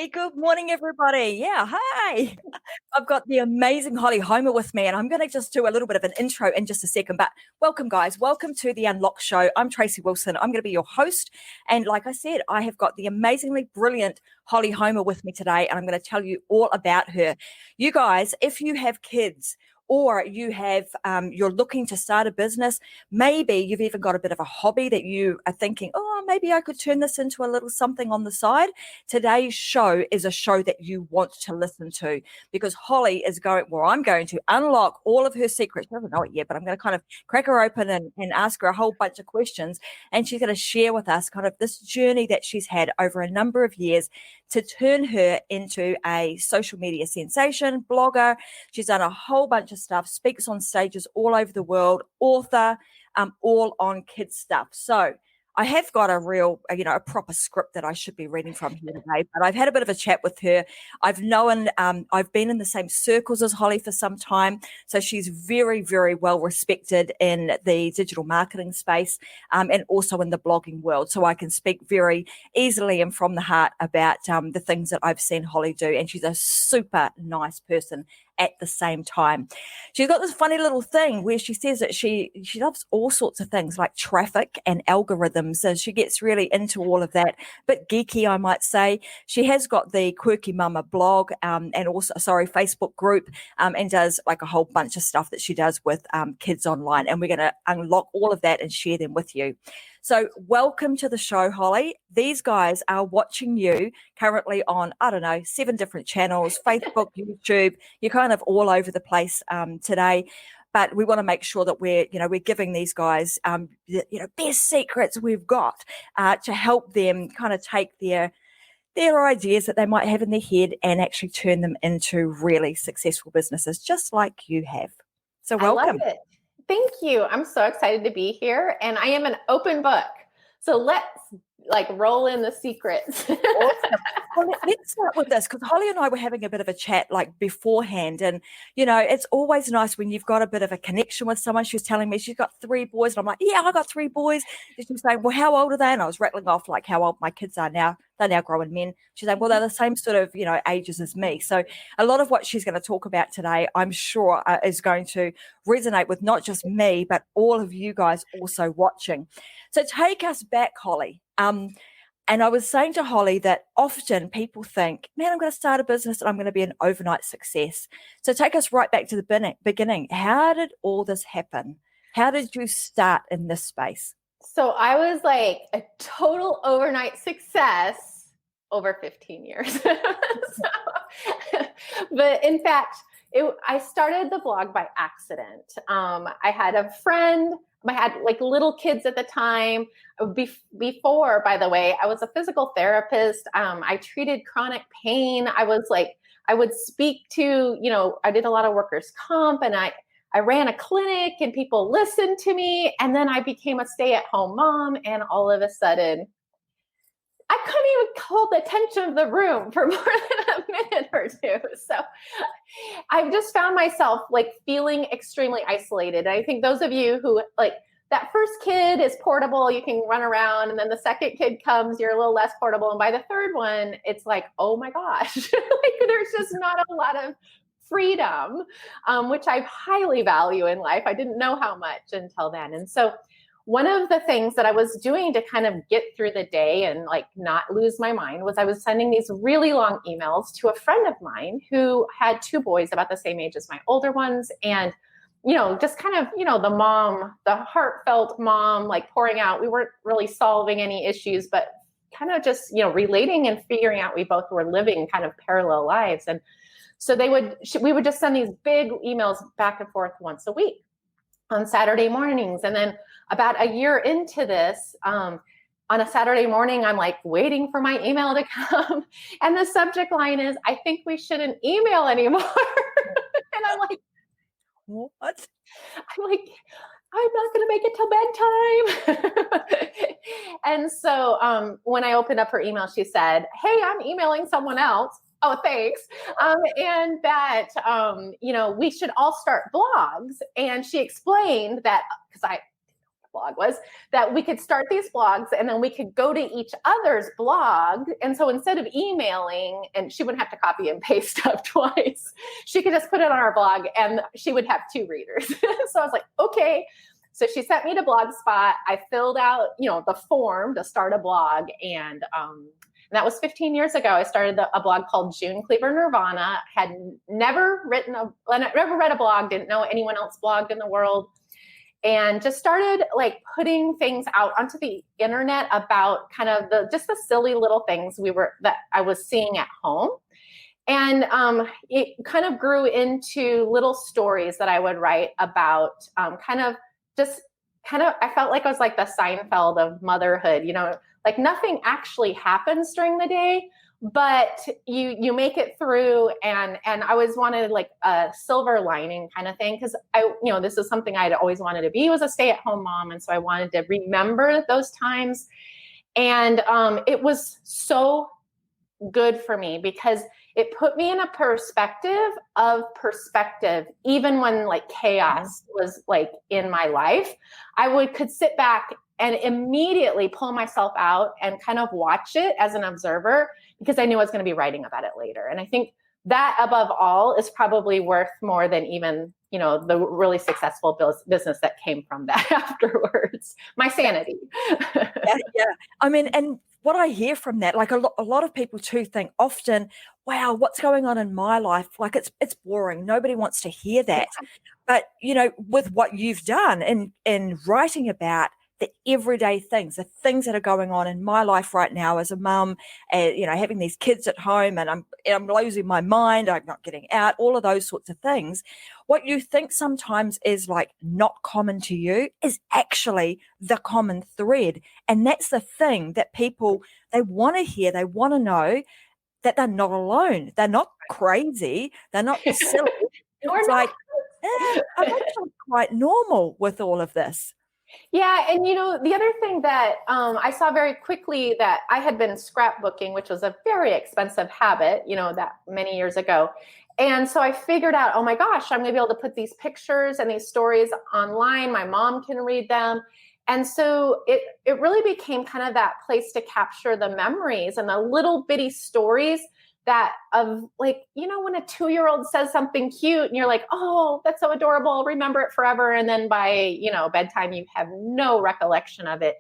Hey, good morning, everybody. Yeah, hi. I've got the amazing Holly Homer with me, and I'm going to just do a little bit of an intro in just a second. But welcome, guys. Welcome to the Unlock Show. I'm Tracy Wilson. I'm going to be your host. And like I said, I have got the amazingly brilliant Holly Homer with me today, and I'm going to tell you all about her. You guys, if you have kids, or you have you're looking to start a business, maybe you've even got a bit of a hobby that you are thinking, oh, maybe I could turn this into a little something on the side. Today's show is a show that you want to listen to because Holly is I'm going to unlock all of her secrets. I don't know it yet, but I'm going to kind of crack her open and ask her a whole bunch of questions. And she's going to share with us kind of this journey that she's had over a number of years to turn her into a social media sensation, blogger. She's done a whole bunch of stuff, speaks on stages all over the world, author, all on kids stuff. So I have got a proper script that I should be reading from here today, but I've had a bit of a chat with her. I've been in the same circles as Holly for some time. So she's very, very well respected in the digital marketing space and also in the blogging world. So I can speak very easily and from the heart about the things that I've seen Holly do. And she's a super nice person at the same time. She's got this funny little thing where she says that she loves all sorts of things like traffic and algorithms. So she gets really into all of that, bit geeky, I might say. She has got the Quirky Mama blog and also, Facebook group and does like a whole bunch of stuff that she does with kids online. And we're going to unlock all of that and share them with you. So welcome to the show, Holly. These guys are watching you currently on, 7 different channels, Facebook, YouTube. You're kind of all over the place today. But we want to make sure that we're giving these guys, best secrets we've got to help them kind of take their ideas that they might have in their head and actually turn them into really successful businesses, just like you have. So welcome. I love it. Thank you. I'm so excited to be here, and I am an open book. So let's roll in the secrets. Awesome. Well, let's start with this because Holly and I were having a bit of a chat beforehand, and it's always nice when you've got a bit of a connection with someone. She was telling me she's got 3 boys, and I'm like, yeah, I got 3 boys. And she was saying, well, how old are they? And I was rattling off how old my kids are now. They're now grown men. She's saying, well, they're the same sort of ages as me. So a lot of what she's going to talk about today, I'm sure, is going to resonate with not just me but all of you guys also watching. So take us back, Holly. And I was saying to Holly that often people think, man, I'm going to start a business and I'm going to be an overnight success. So take us right back to the beginning. How did all this happen? How did you start in this space? So I was like a total overnight success over 15 years. But in fact, I started the blog by accident. I had a friend. I had little kids at the time. Before, by the way, I was a physical therapist. I treated chronic pain. I would speak to, I did a lot of workers' comp, and I ran a clinic and people listened to me. And then I became a stay-at-home mom. And all of a sudden, I couldn't even hold the attention of the room for more than a minute or two. So I've just found myself feeling extremely isolated. And I think those of you who that first kid is portable, you can run around, and then the second kid comes, you're a little less portable. And by the third one, it's oh my gosh, there's just not a lot of freedom, which I highly value in life. I didn't know how much until then. And so one of the things that I was doing to kind of get through the day and not lose my mind was I was sending these really long emails to a friend of mine who had 2 boys about the same age as my older ones. And, just kind of, the heartfelt mom, pouring out. We weren't really solving any issues, but kind of just, relating and figuring out we both were living kind of parallel lives. And so we would just send these big emails back and forth once a week on Saturday mornings. And then about a year into this, on a Saturday morning, I'm waiting for my email to come. And the subject line is, I think we shouldn't email anymore. And I'm what? I'm not going to make it till bedtime. And so when I opened up her email, she said, hey, I'm emailing someone else. Oh, thanks. And that, we should all start blogs. And she explained that, because blog was, that we could start these blogs and then we could go to each other's blog. And so instead of emailing, and she wouldn't have to copy and paste stuff twice, she could just put it on our blog and she would have 2 readers. So I was like, okay. So she sent me to Blogspot. I filled out, the form to start a blog. And that was 15 years ago. I started a blog called June Cleaver Nirvana. Had never read a blog, didn't know anyone else blogged in the world. And just started like putting things out onto the internet about kind of the silly little things that I was seeing at home. And it kind of grew into little stories that I would write about I felt like I was like the Seinfeld of motherhood, like nothing actually happens during the day, but you make it through. And I always wanted like a silver lining kind of thing. Cause this is something I'd always wanted to be, was a stay-at-home mom. And so I wanted to remember those times. And it was so good for me because it put me in a perspective, even when like chaos was like in my life. I could sit back and immediately pull myself out and kind of watch it as an observer because I knew I was going to be writing about it later. And I think that above all is probably worth more than even, the really successful business that came from that afterwards. My sanity. Yeah. I mean, and what I hear from that, like a lot of people too think often, wow, what's going on in my life? Like it's boring. Nobody wants to hear that. But, with what you've done in writing about the everyday things, the things that are going on in my life right now as a mum, having these kids at home and I'm losing my mind, I'm not getting out, all of those sorts of things. What you think sometimes is like not common to you is actually the common thread. And that's the thing that people, they want to hear, they want to know that they're not alone. They're not crazy. They're not silly. It's like, I'm actually quite normal with all of this. Yeah. And, the other thing that I saw very quickly, that I had been scrapbooking, which was a very expensive habit, that many years ago. And so I figured out, oh my gosh, I'm going to be able to put these pictures and these stories online. My mom can read them. And so it really became kind of that place to capture the memories and the little bitty stories that of like, when a 2-year-old says something cute and you're like, oh, that's so adorable, I'll remember it forever. And then by, bedtime, you have no recollection of it.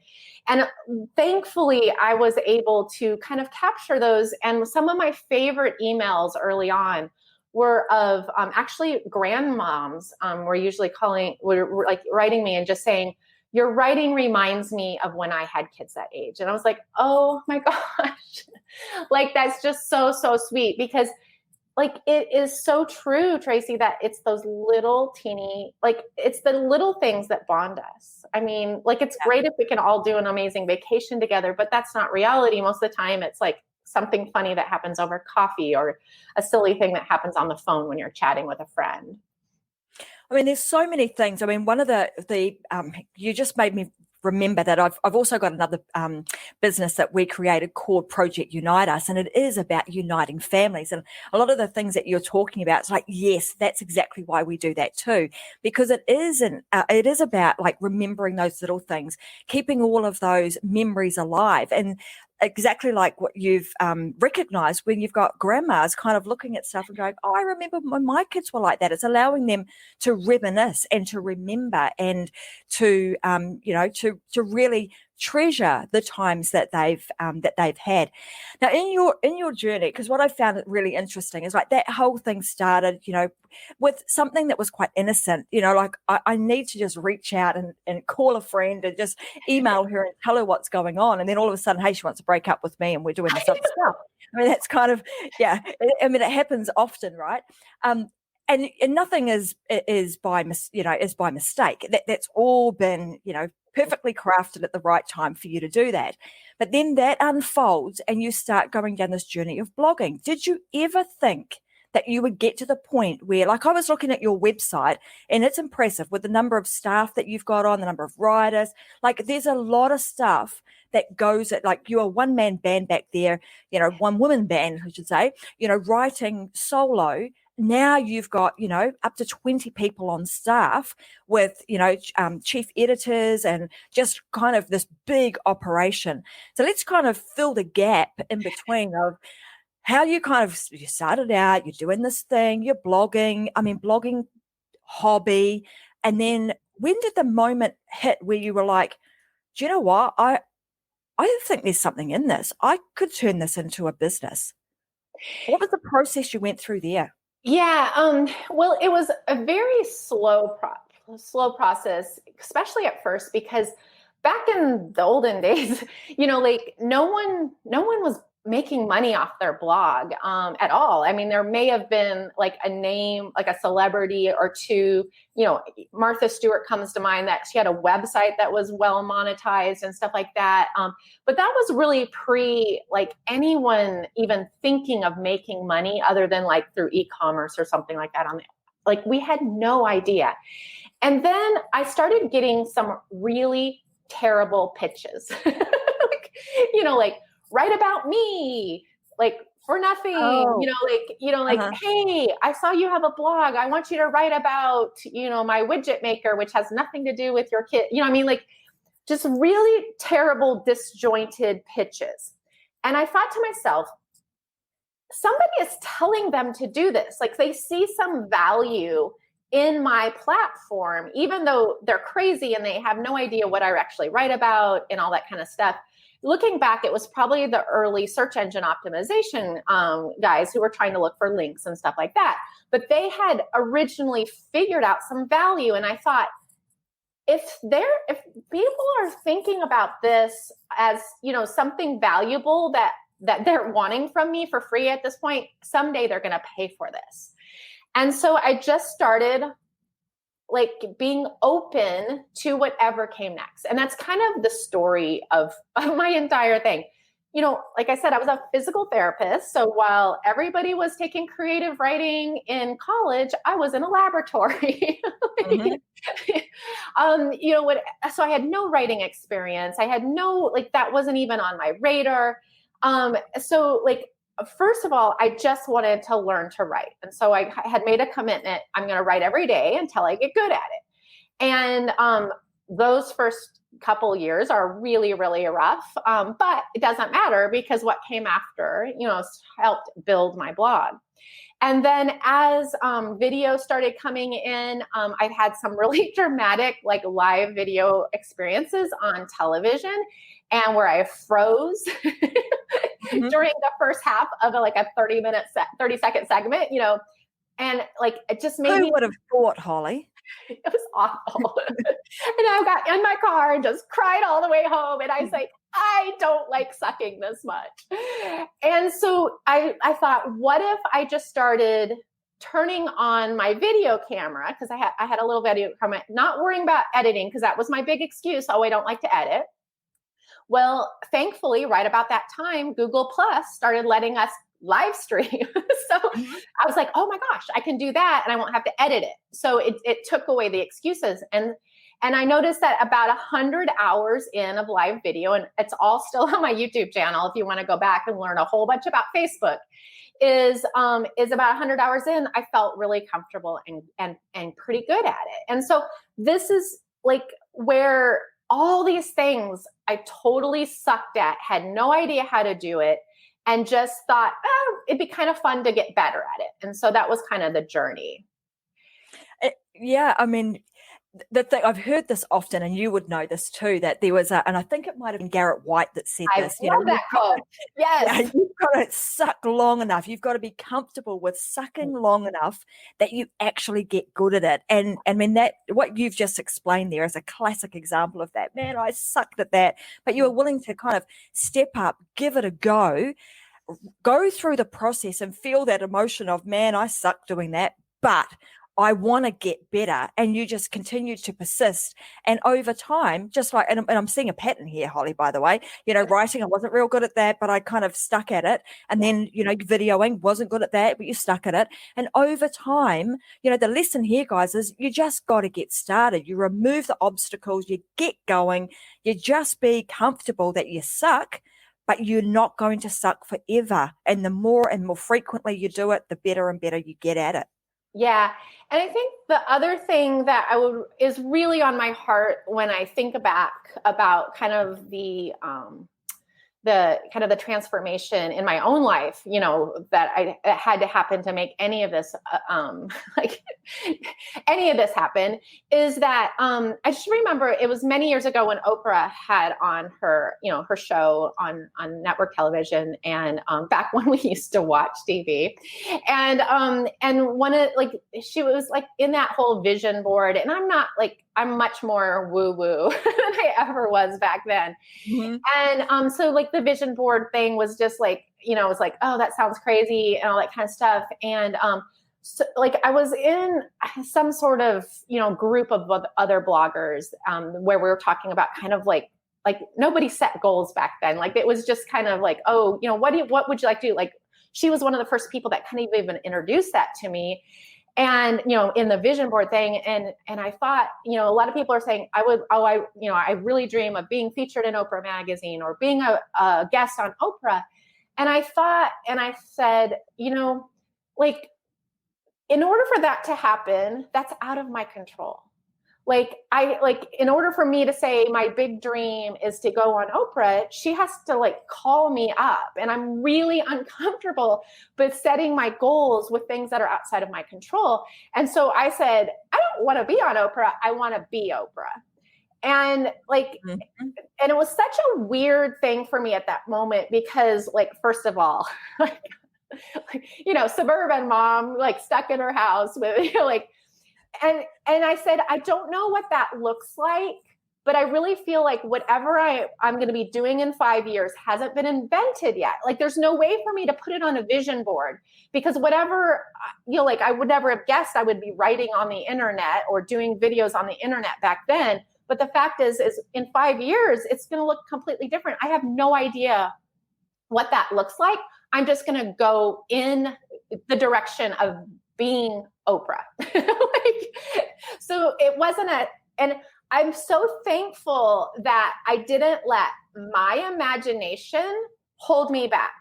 And thankfully, I was able to kind of capture those. And some of my favorite emails early on were of actually grandmoms were like writing me and just saying, your writing reminds me of when I had kids that age. And I was like, oh my gosh, like, that's just so, so sweet because like, it is so true, Tracy, that it's those little teeny, like it's the little things that bond us. I mean, like, it's great if we can all do an amazing vacation together, but that's not reality. Most of the time it's like something funny that happens over coffee or a silly thing that happens on the phone when you're chatting with a friend. I mean, there's so many things. I mean, one of the you just made me remember that I've also got another business that we created called Project Unite Us, and it is about uniting families. And a lot of the things that you're talking about, it's like, yes, that's exactly why we do that too, because it is about like remembering those little things, keeping all of those memories alive. And exactly like what you've recognized when you've got grandmas kind of looking at stuff and going, oh, I remember when my kids were like that. It's allowing them to reminisce and to remember and to, to really treasure the times that they've had. Now in your journey, because what I found really interesting is like that whole thing started, with something that was quite innocent, like I need to just reach out and call a friend and just email her and tell her what's going on. And then all of a sudden, hey, she wants to break up with me and we're doing this other stuff. I mean, that's kind of, it happens often, right? And nothing is by mistake. That's all been, perfectly crafted at the right time for you to do that. But then that unfolds and you start going down this journey of blogging. Did you ever think that you would get to the point where, like, I was looking at your website and it's impressive with the number of staff that you've got on, the number of writers, like there's a lot of stuff that goes at, like, you're a one-man band back there, one woman band, I should say, writing solo now you've got, up to 20 people on staff with, chief editors and just kind of this big operation. So let's kind of fill the gap in between of how you started out, you're doing this thing, you're blogging hobby. And then when did the moment hit where you were like, do you know what? I think there's something in this. I could turn this into a business. What was the process you went through there? Yeah. Well, it was a very slow process, especially at first, because back in the olden days, like no one was making money off their blog at all. I mean, there may have been like a name, like a celebrity or two. Martha Stewart comes to mind, that she had a website that was well monetized and stuff like that. But that was really pre like anyone even thinking of making money other than like through e-commerce or something like that. Like we had no idea. And then I started getting some really terrible pitches, like write about me, like for nothing, hey, I saw you have a blog. I want you to write about, my widget maker, which has nothing to do with your kid. Like just really terrible, disjointed pitches. And I thought to myself, somebody is telling them to do this. Like they see some value in my platform, even though they're crazy and they have no idea what I actually write about and all that kind of stuff. Looking back, it was probably the early search engine optimization guys who were trying to look for links and stuff like that. But they had originally figured out some value. And I thought, if people are thinking about this as, something valuable that they're wanting from me for free at this point, someday they're going to pay for this. And so I just started like being open to whatever came next. And that's kind of the story of my entire thing. Like I said, I was a physical therapist. So while everybody was taking creative writing in college, I was in a laboratory. Mm-hmm. So I had no writing experience. I had no, that wasn't even on my radar. First of all, I just wanted to learn to write. And so I had made a commitment. I'm going to write every day until I get good at it. And those first couple years are really, really rough. But it doesn't matter because what came after, helped build my blog. And then as video started coming in, I've had some really dramatic live video experiences on television, and where I froze mm-hmm. during the first half of a 30-second segment, and it just made Who would have thought, Holly? It was awful. And I got in my car and just cried all the way home. And I was like, I don't like sucking this much. And so I thought, what if I just started turning on my video camera? Because I had a little video camera, not worrying about editing, because that was my big excuse. Oh, I don't like to edit. Well, thankfully, right about that time, Google Plus started letting us live stream. So mm-hmm. I was like, oh my gosh, I can do that and I won't have to edit it. So it took away the excuses. And I noticed that about 100 hours in of live video, and it's all still on my YouTube channel if you want to go back and learn a whole bunch about Facebook, is about 100 hours in, I felt really comfortable and pretty good at it. And so this is where all these things I totally sucked at, had no idea how to do it, and just thought, it'd be kind of fun to get better at it. And so that was kind of the journey. Yeah, I mean, the thing, I've heard this often, and you would know this too, that there was and I think it might have been Garrett White that said this. I love that quote. Yes. You've got to suck long enough. You've got to be comfortable with sucking long enough that you actually get good at it. And I mean, that what you've just explained there is a classic example of that. Man, I sucked at that. But you were willing to kind of step up, give it a go through the process and feel that emotion of, man, I suck doing that, but I want to get better. And you just continue to persist. And over time, just and I'm seeing a pattern here, Holly, by the way, writing, I wasn't real good at that, but I kind of stuck at it. And then, videoing, wasn't good at that, but you stuck at it. And over time, the lesson here, guys, is you just got to get started. You remove the obstacles, you get going, you just be comfortable that you suck, but you're not going to suck forever. And the more and more frequently you do it, the better and better you get at it. Yeah. And I think the other thing that is really on my heart when I think back about kind of the transformation in my own life, that I had to happen to make any of this, like any of this happen, is that I just remember it was many years ago when Oprah had on her, her show on network television, and back when we used to watch TV, and one of she was like in that whole vision board, and I'm much more woo woo than I ever was back then. Mm-hmm. And so like the vision board thing was just like, it was like, oh, that sounds crazy and all that kind of stuff. And so like I was in some sort of, group of other bloggers where we were talking about kind of like nobody set goals back then. Like it was just kind of like, oh, what would you like to do? Like she was one of the first people that kind of even introduced that to me. And, in the vision board thing. And I thought, a lot of people are saying I really dream of being featured in Oprah magazine or being a guest on Oprah. And I thought, and I said, like, in order for that to happen, that's out of my control. In order for me to say my big dream is to go on Oprah, she has to call me up, and I'm really uncomfortable with setting my goals with things that are outside of my control. And so I said, I don't want to be on Oprah. I want to be Oprah. And mm-hmm. And it was such a weird thing for me at that moment because first of all, suburban mom, stuck in her house with, and I said, I don't know what that looks like, but I really feel like whatever I'm going to be doing in 5 years hasn't been invented yet. There's no way for me to put it on a vision board because whatever, I would never have guessed I would be writing on the internet or doing videos on the internet back then. But the fact is in 5 years, it's going to look completely different. I have no idea what that looks like. I'm just going to go in the direction of being Oprah. So it wasn't and I'm so thankful that I didn't let my imagination hold me back,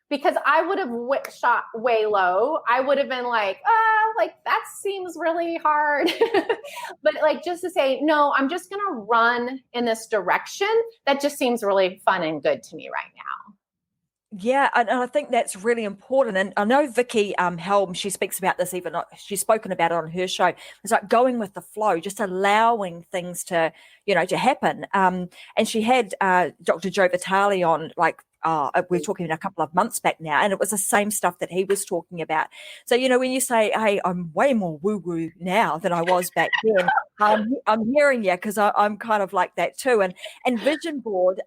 because I would have shot way low. I would have been that seems really hard. But just to say, no, I'm just going to run in this direction that just seems really fun and good to me right now. Yeah, and I think that's really important. And I know Vicky Helm, she speaks about this, she's spoken about it on her show. It's like going with the flow, just allowing things to, to happen. And she had Dr. Joe Vitale on, we're talking a couple of months back now, and it was the same stuff that he was talking about. So, when you say, hey, I'm way more woo-woo now than I was back then, I'm hearing you, because I'm kind of like that too. And vision board,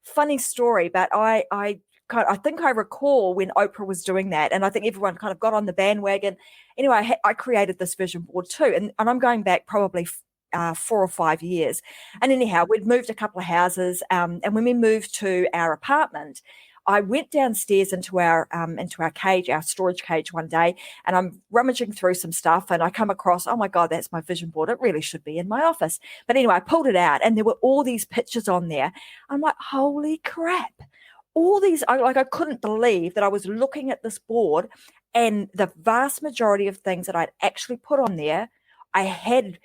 funny story, but I think I recall when Oprah was doing that, and I think everyone kind of got on the bandwagon. Anyway, I created this vision board too, and I'm going back probably 4 or 5 years. And anyhow, we'd moved a couple of houses, and when we moved to our apartment, I went downstairs into our cage, our storage cage one day, and I'm rummaging through some stuff, and I come across, oh my God, that's my vision board. It really should be in my office. But anyway, I pulled it out, and there were all these pictures on there. I'm like, holy crap. All these, I couldn't believe that I was looking at this board, and the vast majority of things that I'd actually put on there, I had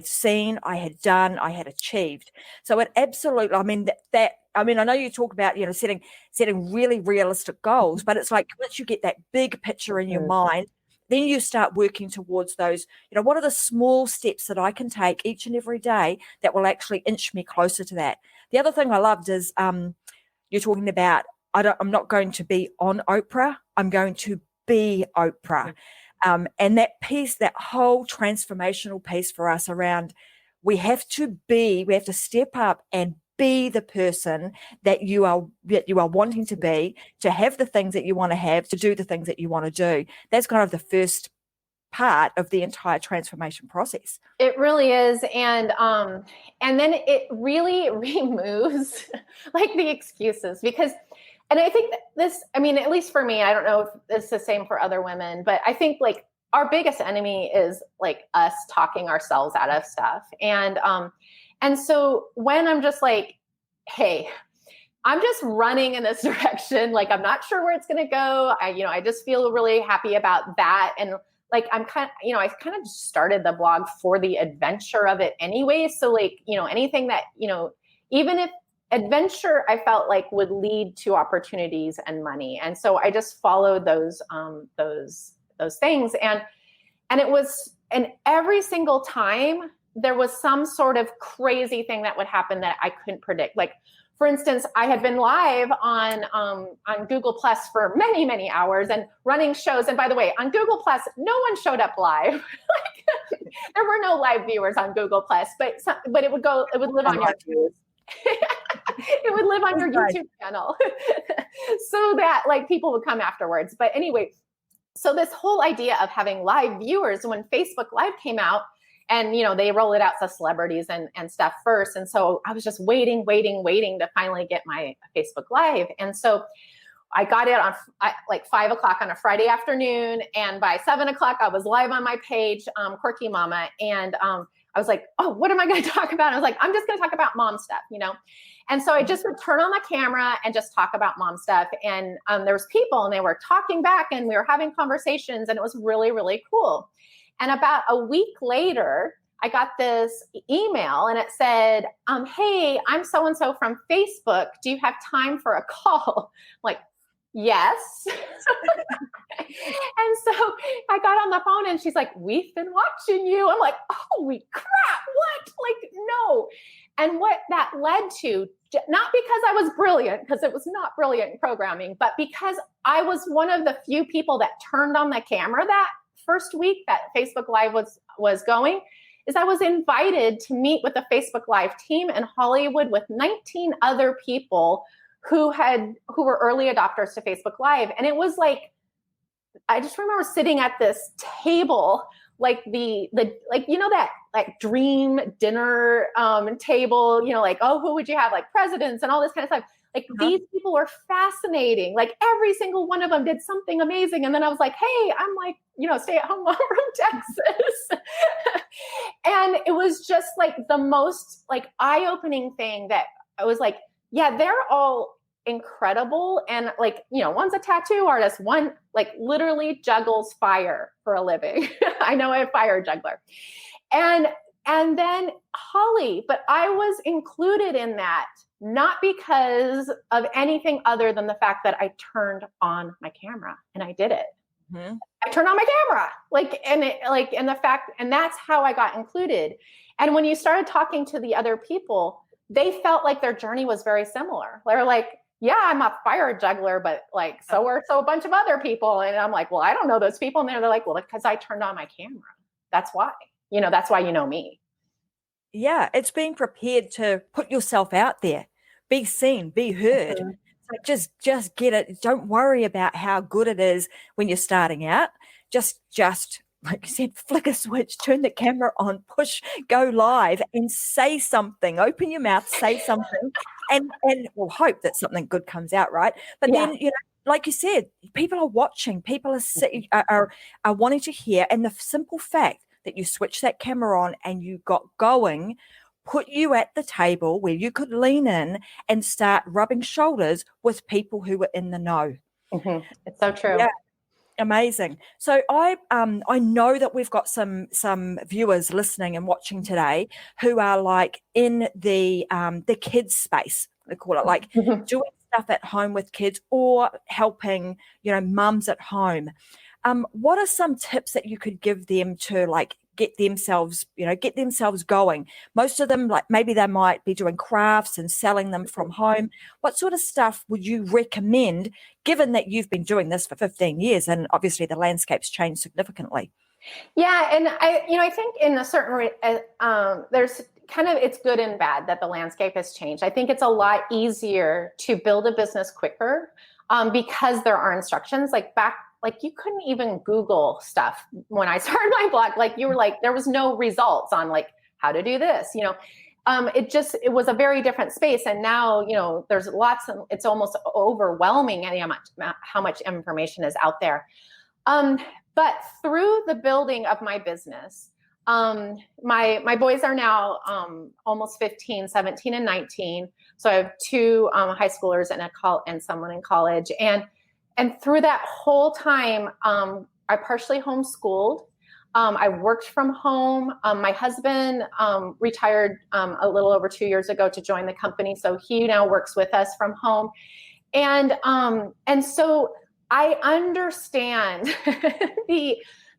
seen, I had done, I had achieved. So it absolutely, I know you talk about, setting really realistic goals, but it's like once you get that big picture in your mind, then you start working towards those, what are the small steps that I can take each and every day that will actually inch me closer to that. The other thing I loved is, you're talking about, I'm not going to be on Oprah. I'm going to be Oprah. And that piece, that whole transformational piece for us around, we have to step up and be the person that you are wanting to be, to have the things that you want to have, to do the things that you want to do. That's kind of the first part of the entire transformation process. It really is. And then it really removes the excuses, because, and I think this, at least for me, I don't know if it's the same for other women, but I think our biggest enemy is us talking ourselves out of stuff. And so when I'm just hey, I'm just running in this direction. Like, I'm not sure where it's going to go. I just feel really happy about that. And like, I kind of started the blog for the adventure of it anyway. So like, anything that, even if adventure, I felt like would lead to opportunities and money. And so I just followed those things. And every single time there was some sort of crazy thing that would happen that I couldn't predict. Like, for instance, I had been live on Google Plus for many, many hours and running shows. And by the way, on Google Plus, no one showed up live. Like, there were no live viewers on Google Plus, but it would live on your it would live on your YouTube channel, so that like people would come afterwards. But anyway, so this whole idea of having live viewers, when Facebook Live came out, and, they roll it out to celebrities and stuff first. And so I was just waiting to finally get my Facebook Live. And so I got it on like 5 o'clock on a Friday afternoon. And by 7 o'clock, I was live on my page, Quirky Mama. And I was like, oh, what am I going to talk about? And I was like, I'm just going to talk about mom stuff, And so I just would turn on the camera and just talk about mom stuff. And there was people and they were talking back and we were having conversations and it was really, really cool. And about a week later, I got this email and it said, hey, I'm so-and-so from Facebook. Do you have time for a call? I'm like, yes. And so I got on the phone and she's like, we've been watching you. I'm like, holy crap, what? Like, no. And what that led to, not because I was brilliant, because it was not brilliant programming, but because I was one of the few people that turned on the camera that first week that Facebook Live was going, is I was invited to meet with the Facebook Live team in Hollywood with 19 other people who were early adopters to Facebook Live. And it was like, I just remember sitting at this table, like that like dream dinner table, like, oh, who would you have? Like presidents and all this kind of stuff. Like these people were fascinating. Like every single one of them did something amazing. And then I was like, hey, I'm like, stay-at-home mom from Texas. And it was just like the most like eye-opening thing that I was like, yeah, they're all incredible. And like, one's a tattoo artist, one like literally juggles fire for a living. I know a fire juggler. And then Holly, but I was included in that, not because of anything other than the fact that I turned on my camera and I did it. Mm-hmm. I turned on my camera, and that's how I got included. And when you started talking to the other people, they felt like their journey was very similar. They're like, yeah, I'm a fire juggler, but like, so a bunch of other people. And I'm like, well, I don't know those people. And they're like, well, because I turned on my camera. That's why, that's why you know me. Yeah. It's being prepared to put yourself out there, be seen, be heard. Mm-hmm. So just get it. Don't worry about how good it is when you're starting out. Just like you said, flick a switch, turn the camera on, push, go live and say something. Open your mouth, say something, and we'll hope that something good comes out, right? But then, like you said, people are watching, people are wanting to hear. And the simple fact that you switch that camera on and you got going put you at the table where you could lean in and start rubbing shoulders with people who were in the know. Mm-hmm. It's so true. Yeah. Amazing. So I know that we've got some viewers listening and watching today who are like in the kids space, they call it, like doing stuff at home with kids or helping, mums at home. What are some tips that you could give them to like get themselves going? Most of them, like maybe they might be doing crafts and selling them from home. What sort of stuff would you recommend, given that you've been doing this for 15 years and obviously the landscape's changed significantly? Yeah. And I think in a certain, there's kind of, it's good and bad that the landscape has changed. I think it's a lot easier to build a business quicker because there are instructions like you couldn't even Google stuff when I started my blog. Like you were like, there was no results on like how to do this, it was a very different space. And now, there's it's almost overwhelming how much information is out there. But through the building of my business, My boys are now almost 15, 17, and 19. So I have two high schoolers and someone in college. And through that whole time, I partially homeschooled. I worked from home. My husband retired a little over 2 years ago to join the company. So he now works with us from home. And so I understand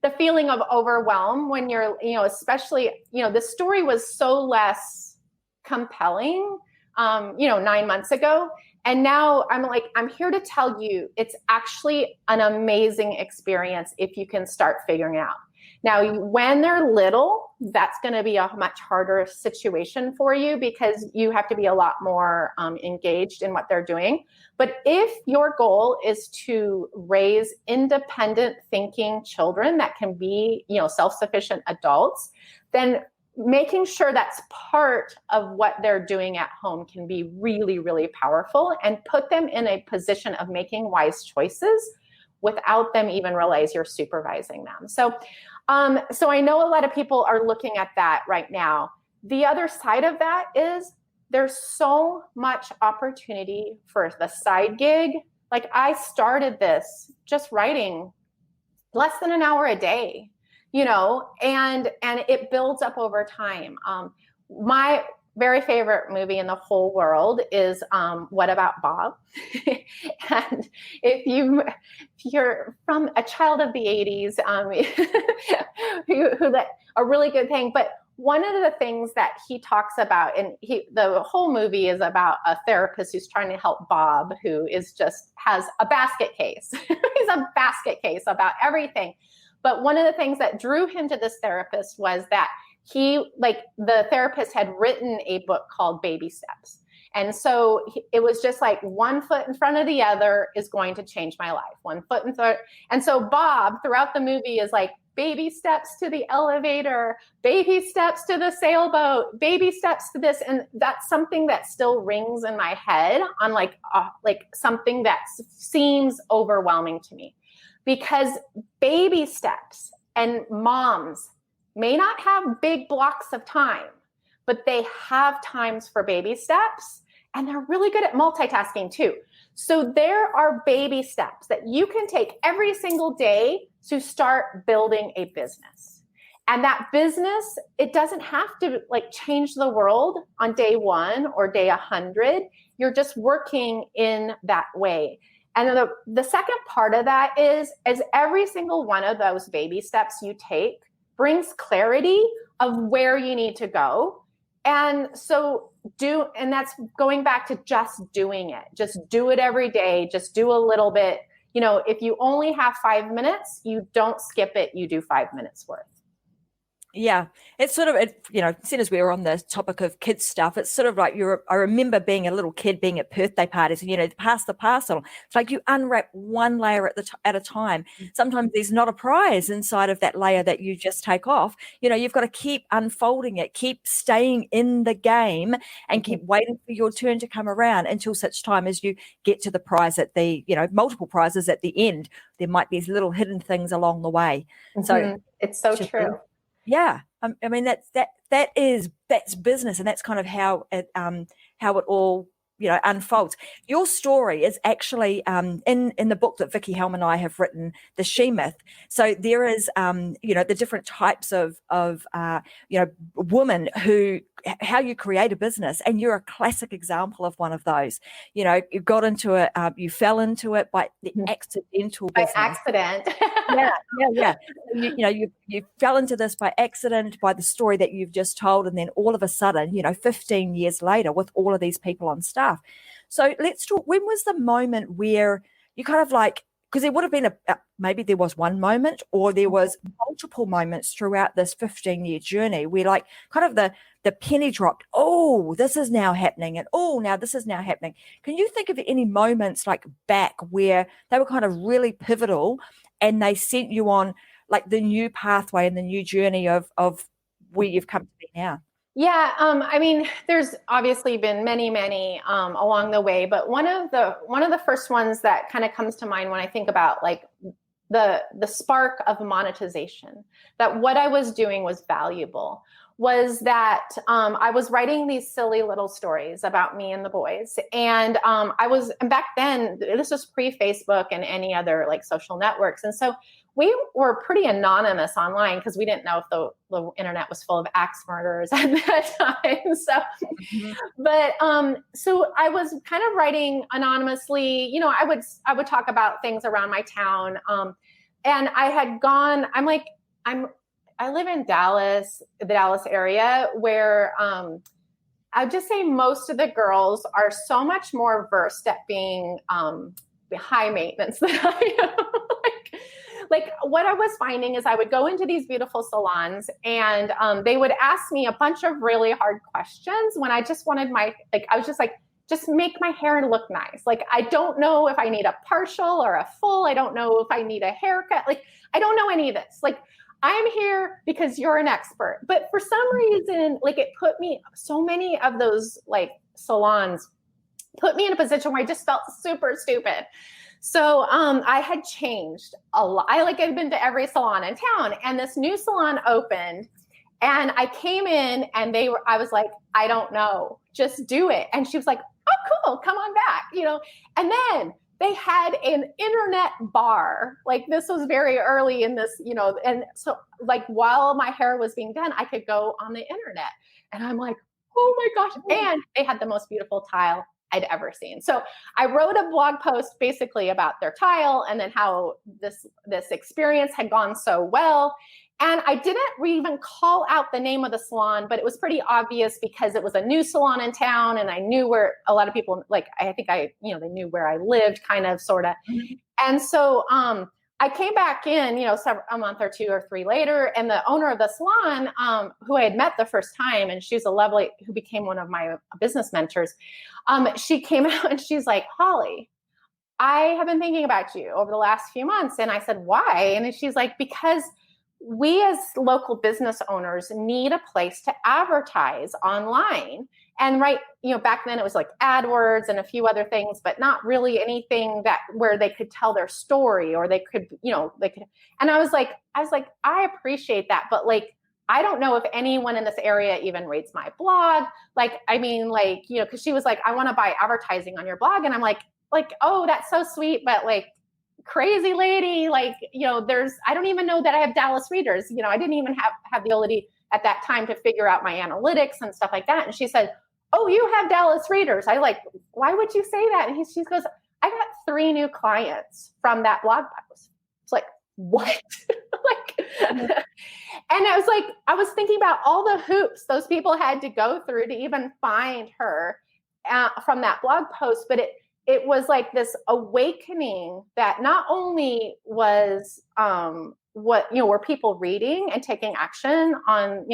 the feeling of overwhelm when you're, especially, the story was so less compelling, 9 months ago. And now I'm here to tell you, it's actually an amazing experience if you can start figuring it out. Now, when they're little, that's going to be a much harder situation for you because you have to be a lot more engaged in what they're doing. But if your goal is to raise independent thinking children that can be, self-sufficient adults, then making sure that's part of what they're doing at home can be really, really powerful and put them in a position of making wise choices without them even realize you're supervising them. So I know a lot of people are looking at that right now. The other side of that is there's so much opportunity for the side gig. Like I started this just writing less than an hour a day, and it builds up over time. My very favorite movie in the whole world is What About Bob? And if you're from a child of the 80s, a really good thing. But one of the things that he talks about, and the whole movie is about a therapist who's trying to help Bob, who has a basket case. He's a basket case about everything. But one of the things that drew him to this therapist was that the therapist had written a book called Baby Steps. And so it was just like 1 foot in front of the other is going to change my life. 1 foot in front. And so Bob throughout the movie is like, baby steps to the elevator, baby steps to the sailboat, baby steps to this. And that's something that still rings in my head on like something that seems overwhelming to me, because baby steps and moms may not have big blocks of time, but they have times for baby steps, and they're really good at multitasking too. So there are baby steps that you can take every single day to start building a business. And that business, it doesn't have to change the world on day 1 or day 100. You're just working in that way. And the second part of that is every single one of those baby steps you take brings clarity of where you need to go. And and that's going back to just doing it. Just do it every day. Just do a little bit. If you only have 5 minutes, you don't skip it. You do 5 minutes worth. Yeah, it's sort of, as soon as we were on the topic of kids stuff, it's sort of like I remember being a little kid being at birthday parties and, pass the parcel. It's like you unwrap one layer at a time. Sometimes there's not a prize inside of that layer that you just take off. You've got to keep unfolding it, keep staying in the game and keep waiting for your turn to come around until such time as you get to the prize at the, multiple prizes at the end. There might be little hidden things along the way. Mm-hmm. So it's so true. Yeah, I mean that's business, and that's kind of how it all unfolds. Your story is actually in the book that Vicky Helm and I have written, The She Myth. So there is the different types of women who, how you create a business, and you're a classic example of one of those. You got into it, you fell into it by the accidental business. By accident. Yeah. You fell into this by accident, by the story that you've just told, and then all of a sudden, 15 years later, with all of these people on staff. So let's talk. When was the moment where you kind of because there would have been maybe there was one moment, or there was multiple moments throughout this 15-year journey where kind of the penny dropped. Oh, this is now happening. And now this is now happening. Can you think of any moments back where they were kind of really pivotal and they sent you on the new pathway and the new journey of where you've come to be now? Yeah, I mean, there's obviously been many along the way, but one of the first ones that kind of comes to mind when I think about the spark of monetization, that what I was doing was valuable, was that I was writing these silly little stories about me and the boys. And and back then, this was pre-Facebook and any other like social networks. And so we were pretty anonymous online because we didn't know if the internet was full of axe murderers at that time. So, but so I was kind of writing anonymously. You know, I would talk about things around my town, and I had gone. I live in Dallas, the Dallas area, where I would just say most of the girls are so much more versed at being high maintenance than I am. Like what I was finding is I would go into these beautiful salons and they would ask me a bunch of really hard questions when I just wanted I was just like, just make my hair look nice. Like, I don't know if I need a partial or a full. I don't know if I need a haircut. Like, I don't know any of this. Like, I'm here because you're an expert. But for some reason, like it put me, so many of those like salons put me in a position where I just felt super stupid. So I had changed a lot. I had been to every salon in town, and this new salon opened, and I came in and I was like, I don't know, just do it. And she was like, oh, cool, come on back, you know? And then they had an internet bar. Like this was very early in this, you know, and so like while my hair was being done, I could go on the internet, and I'm like, oh my gosh. And they had the most beautiful tile I'd ever seen. So I wrote a blog post basically about their tile and then how this experience had gone so well. And I didn't even call out the name of the salon, but it was pretty obvious because it was a new salon in town, and I knew where a lot of people, like, I think they knew where I lived, kind of, sort of. Mm-hmm. And so I came back in, you know, a month or two or three later, and the owner of the salon, who I had met the first time, and she's who became one of my business mentors, she came out and she's like, Holly, I have been thinking about you over the last few months. And I said, why? And she's like, because we as local business owners need a place to advertise online. And back then it was like AdWords and a few other things, but not really anything where they could tell their story, or they could. And I was like, I appreciate that, but like, I don't know if anyone in this area even reads my blog. Because she was like, I want to buy advertising on your blog. And I'm like, oh, that's so sweet. But like, crazy lady, I don't even know that I have Dallas readers. You know, I didn't even have the ability at that time to figure out my analytics and stuff like that. And she said, oh, you have Dallas readers. I like, why would you say that? And she goes, I got 3 new clients from that blog post. It's like, what? And I was thinking about all the hoops those people had to go through to even find her from that blog post. But it was like this awakening that not only was were people reading and taking action on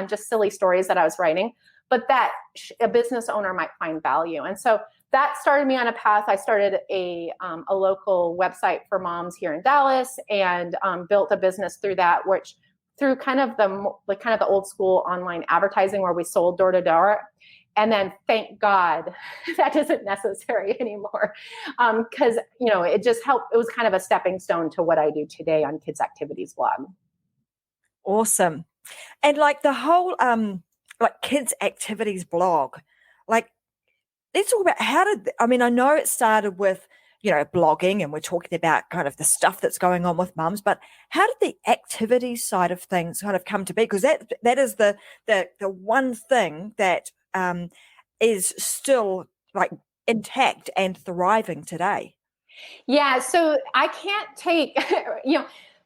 just silly stories that I was writing, but that a business owner might find value. And so that started me on a path. I started a local website for moms here in Dallas, and built a business through that, through kind of the old school online advertising where we sold door to door. And then thank God that isn't necessary anymore. Because, it just helped. It was kind of a stepping stone to what I do today on Kids Activities blog. Awesome. And like the whole Kids Activities blog, like, let's talk about I know it started with, blogging, and we're talking about kind of the stuff that's going on with mums, but how did the activities side of things kind of come to be? Because that is the one thing that is still like intact and thriving today. Yeah. So I can't take,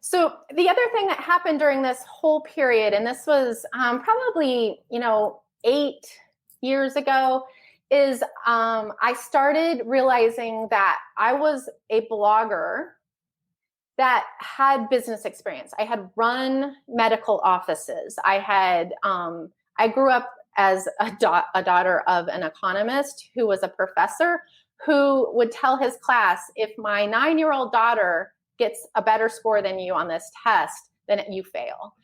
so the other thing that happened during this whole period, and this was probably, 8 years ago, is I started realizing that I was a blogger that had business experience. I had run medical offices. I grew up as a daughter of an economist who was a professor who would tell his class, if my 9-year-old daughter gets a better score than you on this test, then you fail.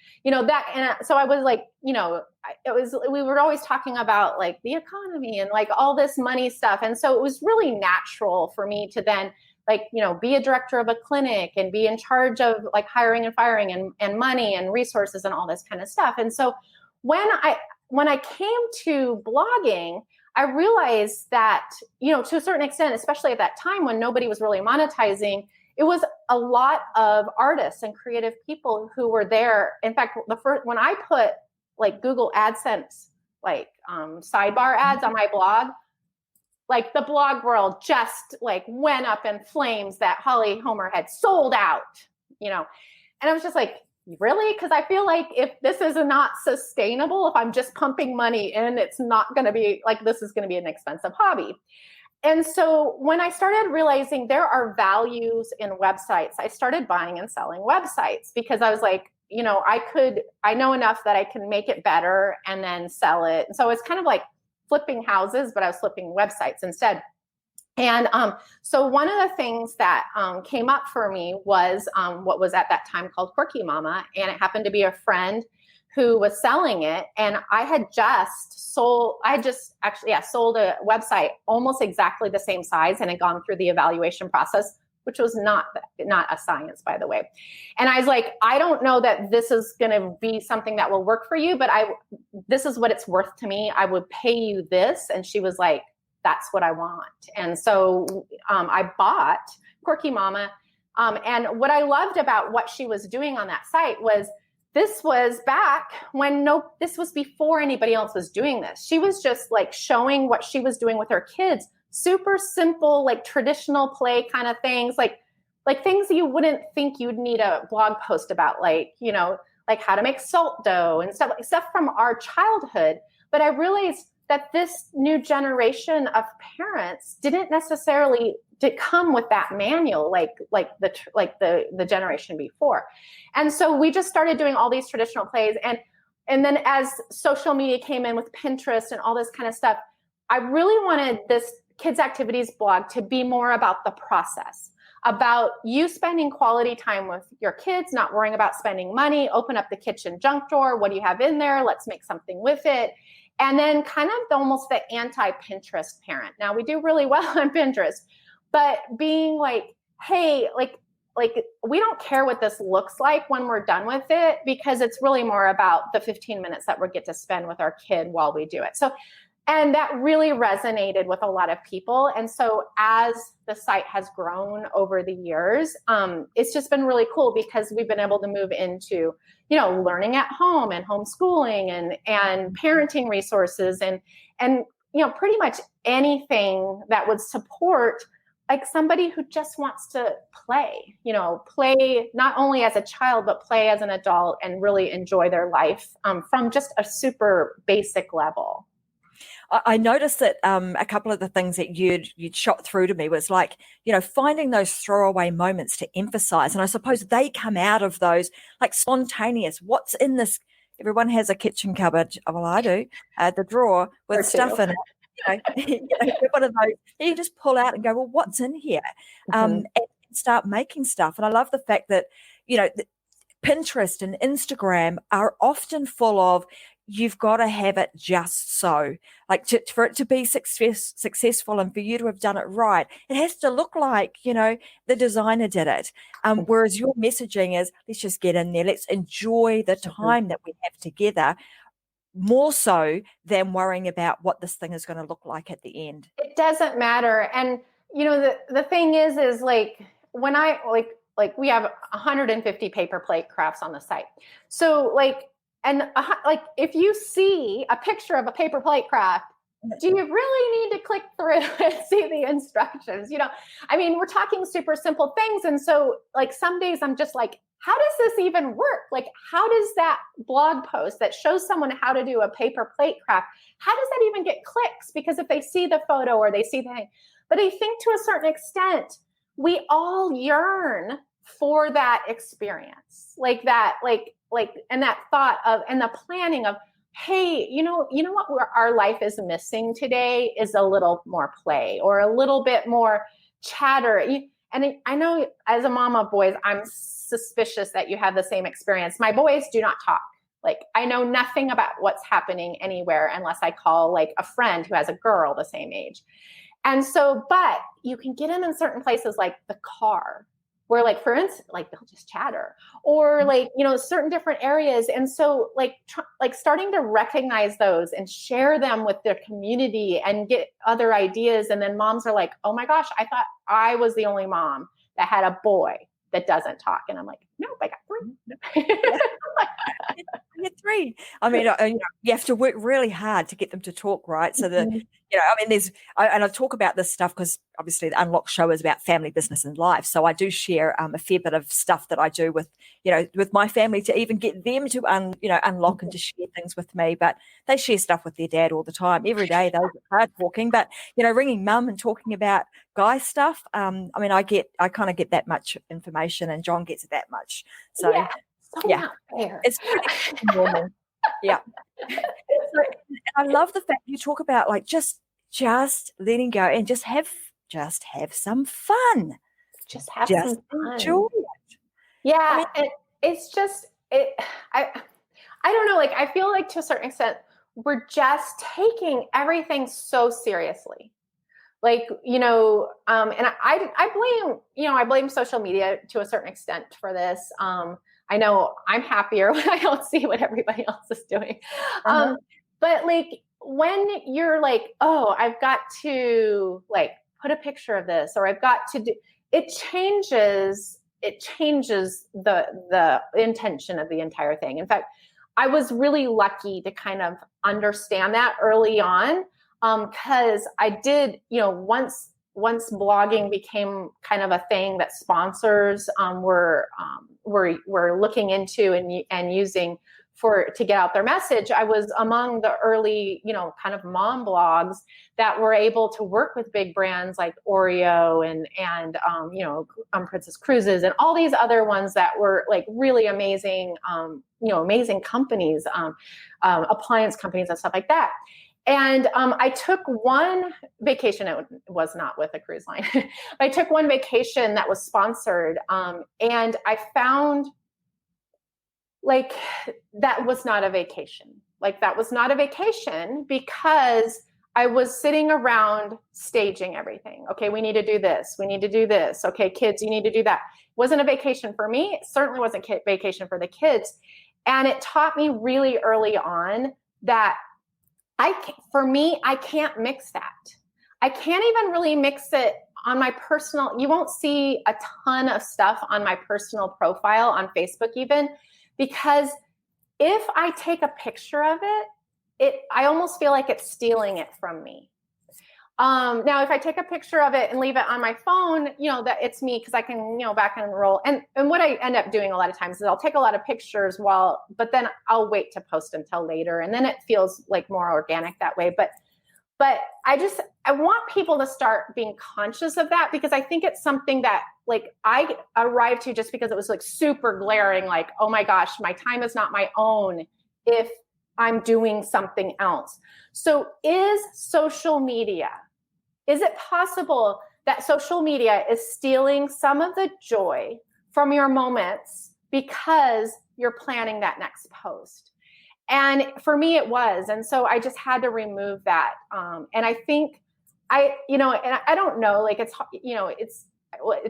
So I was like, we were always talking about like the economy and like all this money stuff. And so it was really natural for me to then like, be a director of a clinic and be in charge of like hiring and firing and money and resources and all this kind of stuff. And so when I came to blogging, I realized that, to a certain extent, especially at that time when nobody was really monetizing, it was a lot of artists and creative people who were there. In fact, when I put like Google AdSense, like sidebar ads on my blog, like the blog world just like went up in flames that Holly Homer had sold out, and I was just like, really? Because I feel like if this is not sustainable, if I'm just pumping money in, it's not going to be like, this is going to be an expensive hobby. And so when I started realizing there are values in websites, I started buying and selling websites because I was like, I know enough that I can make it better and then sell it. And so it's kind of like flipping houses, but I was flipping websites instead. And so one of the things that came up for me was what was at that time called Quirky Mama. And it happened to be a friend who was selling it. And I had just sold a website almost exactly the same size and had gone through the evaluation process, which was not a science, by the way. And I was like, I don't know that this is going to be something that will work for you, but this is what it's worth to me. I would pay you this. And she was like, that's what I want. And so I bought Quirky Mama. And what I loved about what she was doing on that site was this was back when this was before anybody else was doing this. She was just like showing what she was doing with her kids. Super simple, like traditional play kind of things, like things you wouldn't think you'd need a blog post about, like how to make salt dough and stuff from our childhood. But I realized that this new generation of parents didn't necessarily come with that manual like the generation before. And so we just started doing all these traditional plays. And then as social media came in with Pinterest and all this kind of stuff, I really wanted this kids activities blog to be more about the process, about you spending quality time with your kids, not worrying about spending money. Open up the kitchen junk drawer. What do you have in there? Let's make something with it. And then kind of almost the anti-Pinterest parent. Now we do really well on Pinterest, but being like, hey, like we don't care what this looks like when we're done with it, because it's really more about the 15 minutes that we get to spend with our kid while we do it. So, and that really resonated with a lot of people. And so as the site has grown over the years, it's just been really cool because we've been able to move into, learning at home and homeschooling and parenting resources and pretty much anything that would support like somebody who just wants to play not only as a child, but play as an adult and really enjoy their life from just a super basic level. I noticed that a couple of the things that you'd shot through to me was like, finding those throwaway moments to emphasize. And I suppose they come out of those like spontaneous, what's in this? Everyone has a kitchen cupboard. Well, I do. The drawer with stuff in it. One of those you just pull out and go, well, what's in here? And start making stuff. And I love the fact that, Pinterest and Instagram are often full of, you've got to have it just so, like for it to be successful and for you to have done it right, it has to look like, the designer did it. Whereas your messaging is, let's just get in there. Let's enjoy the time that we have together, more so than worrying about what this thing is going to look like at the end. It doesn't matter. And, the thing is like when I like we have 150 paper plate crafts on the site. So if you see a picture of a paper plate craft, do you really need to click through and see the instructions? We're talking super simple things. And so like some days I'm just like, how does this even work? Like, how does that blog post that shows someone how to do a paper plate craft, how does that even get clicks? Because if they see the photo or they see the thing, but I think to a certain extent, we all yearn for that experience, like that, and that thought of, and the planning of, hey, what our life is missing today is a little more play or a little bit more chatter. And I know as a mom of boys, I'm suspicious that you have the same experience. My boys do not talk. Like, I know nothing about what's happening anywhere unless I call like a friend who has a girl the same age. And so, but you can get them in certain places like the car, where like, for instance, like they'll just chatter, or like, certain different areas. And so like starting to recognize those and share them with their community and get other ideas. And then moms are like, oh my gosh, I thought I was the only mom that had a boy that doesn't talk. And I'm like, nope, I got 3. You're 3. I mean, you have to work really hard to get them to talk, right? So that, I mean, and I talk about this stuff because obviously the Unlock show is about family, business, and life. So I do share a fair bit of stuff that I do with, with my family to even get them to, unlock and to share things with me. But they share stuff with their dad all the time, every day. They're hard talking, but ringing mum and talking about guy stuff. I mean, I kind of get that much information, and John gets that much. So not fair. It's pretty normal. Yeah. So, I love the fact you talk about like just letting go and just have some fun. Just have some fun. Enjoy it. Yeah. I mean, it's just I don't know, like I feel like to a certain extent we're just taking everything so seriously. Like, and I blame social media to a certain extent for this. I know I'm happier when I don't see what everybody else is doing. But like when you're like, oh, I've got to like put a picture of this, or I've got to do, it changes the intention of the entire thing. In fact, I was really lucky to kind of understand that early on. Because I did, once blogging became kind of a thing that sponsors were looking into and using to get out their message, I was among the early, kind of mom blogs that were able to work with big brands like Oreo and Princess Cruises and all these other ones that were like really amazing, amazing companies, appliance companies and stuff like that. And I took one vacation. It was not with a cruise line. I took one vacation that was sponsored. And I found like that was not a vacation. Like that was not a vacation because I was sitting around staging everything. Okay, we need to do this. We need to do this. Okay, kids, you need to do that. It wasn't a vacation for me. It certainly wasn't a vacation for the kids. And it taught me really early on that I can't mix that. I can't even really mix it on my personal. You won't see a ton of stuff on my personal profile on Facebook even, because if I take a picture of it, I almost feel like it's stealing it from me. Now, if I take a picture of it and leave it on my phone, that it's me because I can, back and roll. And what I end up doing a lot of times is I'll take a lot of pictures but then I'll wait to post until later. And then it feels like more organic that way. But I want people to start being conscious of that, because I think it's something that like I arrived to just because it was like super glaring, like, oh my gosh, my time is not my own if I'm doing something else. So is it possible that social media is stealing some of the joy from your moments because you're planning that next post? And for me, it was. And so I just had to remove that. And I think and I don't know, like it's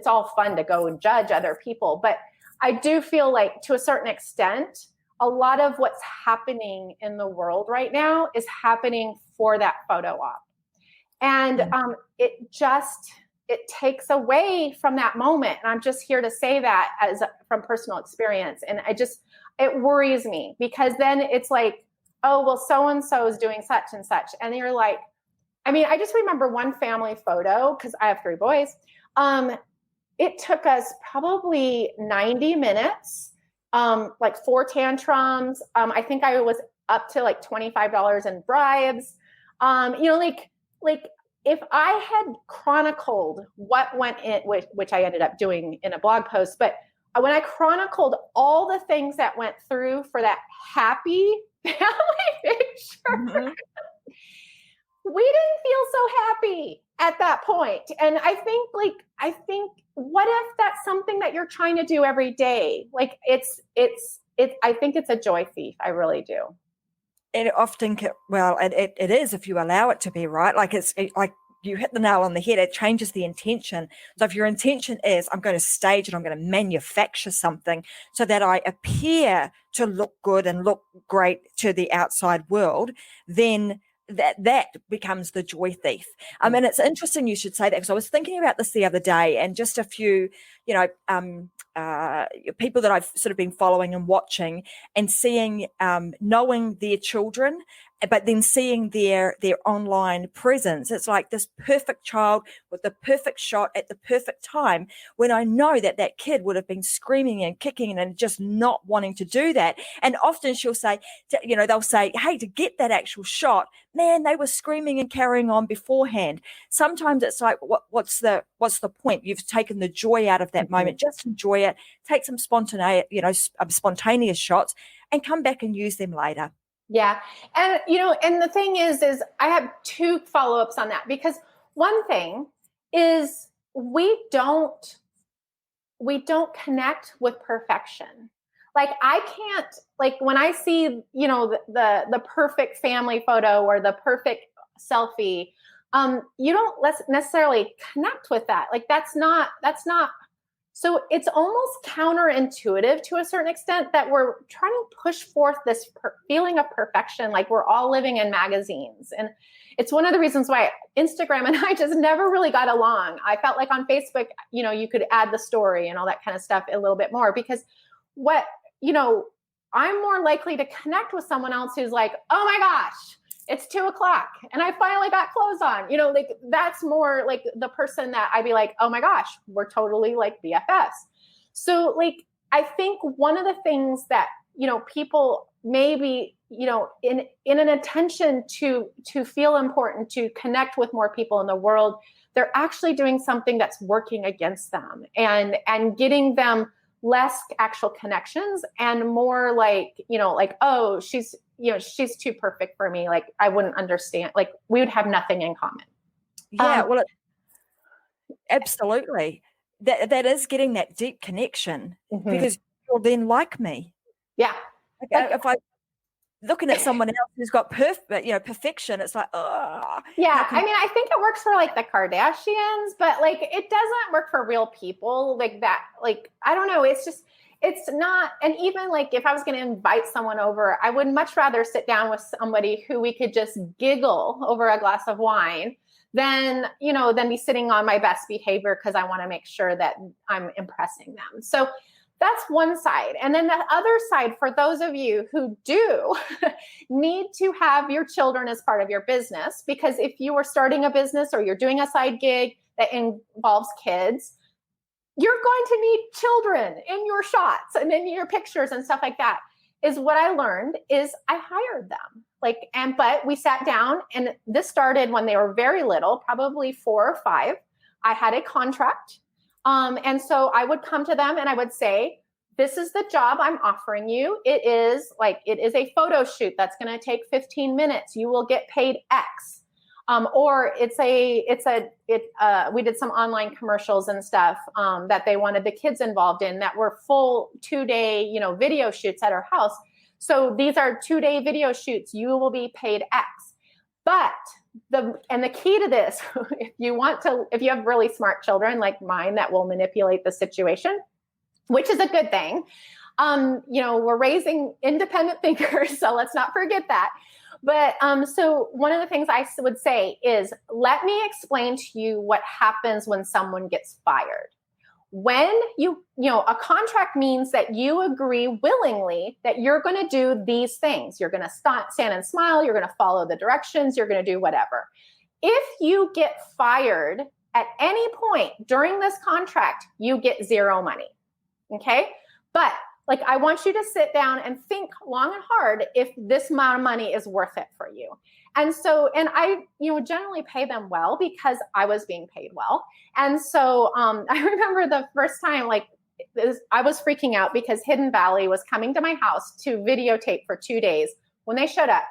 all fun to go and judge other people, but I do feel like to a certain extent, a lot of what's happening in the world right now is happening for that photo op. And it takes away from that moment. And I'm just here to say that from personal experience. And it worries me, because then it's like, oh, well, so-and-so is doing such and such. And you're like, I mean, I just remember one family photo, because I have 3 boys. It took us probably 90 minutes, like 4 tantrums. I think I was up to like $25 in bribes. Like if I had chronicled what went in, which I ended up doing in a blog post, but when I chronicled all the things that went through for that happy family picture, we didn't feel so happy at that point. And I think what if that's something that you're trying to do every day? Like I think it's a joy thief. I really do. It often, it is if you allow it to be, right? Like like you hit the nail on the head. It changes the intention. So if your intention is, I'm going to stage it, I'm going to manufacture something so that I appear to look good and look great to the outside world, then that becomes the joy thief. And it's interesting you should say that, because I was thinking about this the other day, and just a few, people that I've sort of been following and watching and seeing, knowing their children, but then seeing their online presence. It's like this perfect child with the perfect shot at the perfect time, when I know that kid would have been screaming and kicking and just not wanting to do that. And often she'll say, they'll say, hey, to get that actual shot, man, they were screaming and carrying on beforehand. Sometimes it's like, what's the point? You've taken the joy out of that moment. Just enjoy it. Take some spontaneous shots and come back and use them later. Yeah. And, and the thing is I have two follow-ups on that, because one thing is we don't connect with perfection. Like, I can't, like, when I see, the perfect family photo or the perfect selfie, you don't necessarily connect with that. Like, that's not, so it's almost counterintuitive to a certain extent that we're trying to push forth this feeling of perfection. Like, we're all living in magazines. And it's one of the reasons why Instagram and I just never really got along. I felt like on Facebook, you could add the story and all that kind of stuff a little bit more, because I'm more likely to connect with someone else who's like, oh my gosh, it's 2:00 and I finally got clothes on. Like, that's more like the person that I'd be like, oh my gosh, we're totally like BFFs. So, like, I think one of the things that, people maybe, in an intention to feel important, to connect with more people in the world, they're actually doing something that's working against them and getting them less actual connections and more like, oh, she's too perfect for me. Like, I wouldn't understand. Like, we would have nothing in common. Yeah, absolutely. That is getting that deep connection, because you're then like me. Yeah. If I looking at someone else who's got perfection, it's like, oh. Yeah, I mean, I think it works for like the Kardashians, but like, it doesn't work for real people like that. Like, I don't know. It's not. And even like, if I was going to invite someone over, I would much rather sit down with somebody who we could just giggle over a glass of wine than be sitting on my best behavior because I want to make sure that I'm impressing them. So that's one side. And then the other side, for those of you who do need to have your children as part of your business, because if you are starting a business or you're doing a side gig that involves kids, you're going to need children in your shots and in your pictures and stuff like that. Is what I learned is I hired them. But we sat down, and this started when they were very little, probably 4 or 5. I had a contract. And so I would come to them and I would say, this is the job I'm offering you. It is a photo shoot that's going to take 15 minutes. You will get paid X. Or we did some online commercials and stuff, that they wanted the kids involved in that were full 2-day, video shoots at our house. So these are 2-day video shoots. You will be paid X. But the key to this, if you have really smart children like mine that will manipulate the situation, which is a good thing. We're raising independent thinkers, so let's not forget that. But so one of the things I would say is, let me explain to you what happens when someone gets fired. When a contract means that you agree willingly that you're going to do these things. You're going to stand and smile. You're going to follow the directions. You're going to do whatever. If you get fired at any point during this contract, you get zero money. Okay. But I want you to sit down and think long and hard if this amount of money is worth it for you. And I, generally pay them well because I was being paid well. And so I remember the first time, I was freaking out because Hidden Valley was coming to my house to videotape for 2 days. When they showed up,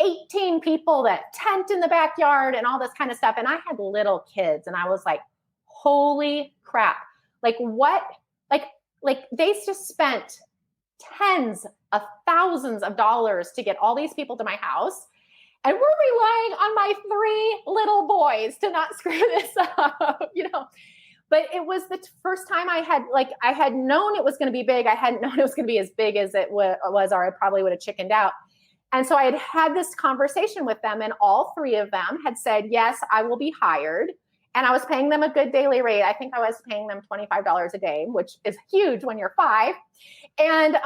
18 people, that tent in the backyard and all this kind of stuff. And I had little kids and I was like, holy crap. They just spent tens of thousands of dollars to get all these people to my house. And we're relying on my 3 little boys to not screw this up, But it was the first time I had known it was going to be big. I hadn't known it was going to be as big as it was, or I probably would have chickened out. And so I had this conversation with them, and all 3 of them had said, yes, I will be hired. And I was paying them a good daily rate. I think I was paying them $25 a day, which is huge when you're 5. And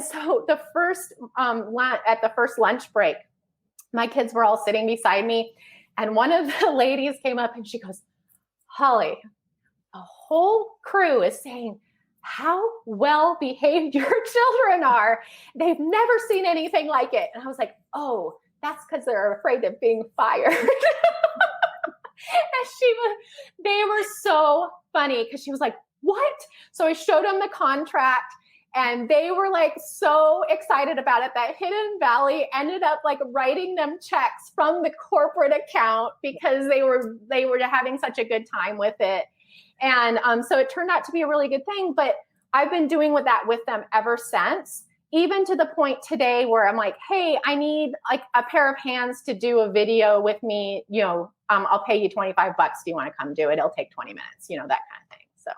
so the first at the first lunch break, my kids were all sitting beside me, and one of the ladies came up and she goes, Holly, the whole crew is saying how well behaved your children are. They've never seen anything like it. And I was like, oh, that's because they're afraid of being fired. And they were so funny because she was like, what? So I showed them the contract, and they were like so excited about it that Hidden Valley ended up like writing them checks from the corporate account because they were having such a good time with it. And so it turned out to be a really good thing. But I've been doing that with them ever since, even to the point today where I'm like, hey, I need like a pair of hands to do a video with me. I'll pay you $25. Do you want to come do it? It'll take 20 minutes, that kind of thing. So